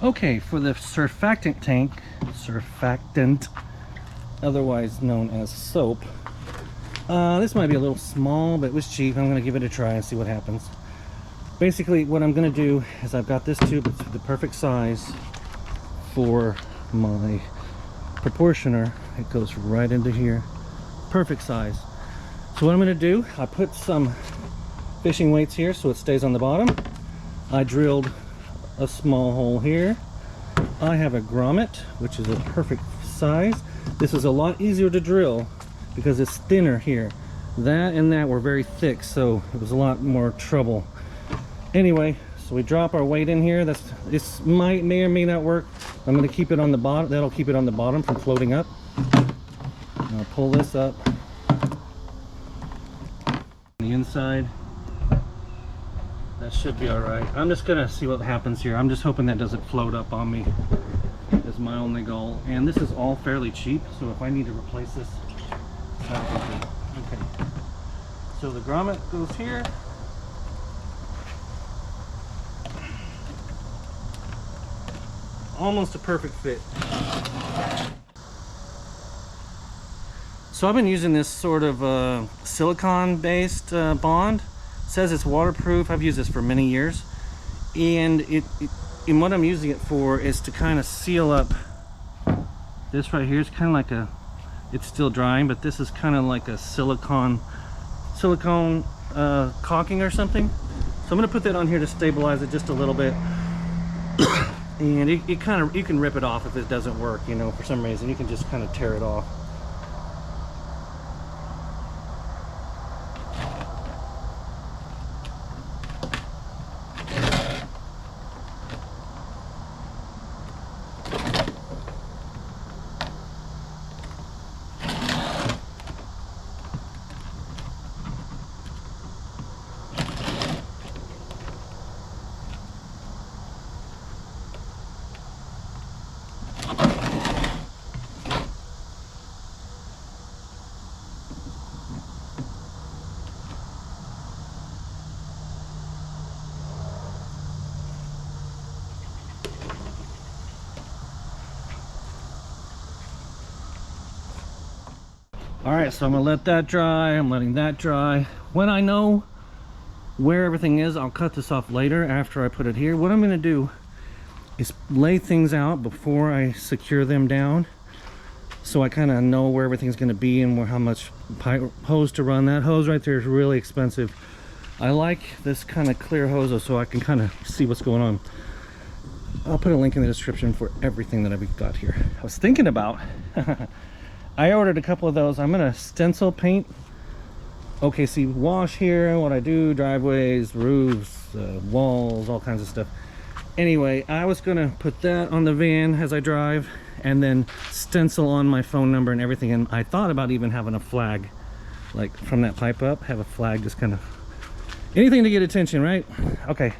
Okay, for the surfactant tank, surfactant, otherwise known as soap, this might be a little small, but it was cheap. I'm going to give it a try and see what happens. Basically, what I'm going to do is I've got this tube. It's the perfect size for my proportioner. It goes right into here. Perfect size. So what I'm going to do, I put some fishing weights here so it stays on the bottom. I drilled a small hole here. I have a grommet, which is a perfect size. This is a lot easier to drill because it's thinner here. That and that were very thick, so it was a lot more trouble. Anyway, so we drop our weight in here. This may or may not work. I'm going to keep it on the bottom. That'll keep it on the bottom from floating up. I'll pull this up. The inside. That should be all right. I'm just gonna see what happens here. I'm just hoping that doesn't float up on me. Is my only goal. And this is all fairly cheap, so if I need to replace this, that'll be good. Okay. So the grommet goes here. Almost a perfect fit. So I've been using this sort of silicone-based bond. It says it's waterproof. I've used this for many years, and and what I'm using it for is to kind of seal up this right here. It's kind of like it's still drying, but this is kind of like a silicone caulking or something. So I'm going to put that on here to stabilize it just a little bit. And you can rip it off if it doesn't work, you know, for some reason. You can just kind of tear it off. All right, so I'm gonna let that dry. I'm letting that dry. When I know where everything is, I'll cut this off later after I put it here. What I'm gonna do is lay things out before I secure them down, so I kind of know where everything's gonna be and how much hose to run. That hose right there is really expensive. I like this kind of clear hose so I can kind of see what's going on. I'll put a link in the description for everything that I've got here. I was thinking about I ordered a couple of those. I'm gonna stencil paint OKC wash here, what I do, driveways, roofs, walls, all kinds of stuff. Anyway, I was gonna put that on the van as I drive and then stencil on my phone number and everything. And I thought about even having a flag, like from that pipe up, have a flag, just kind of anything to get attention, right? Okay.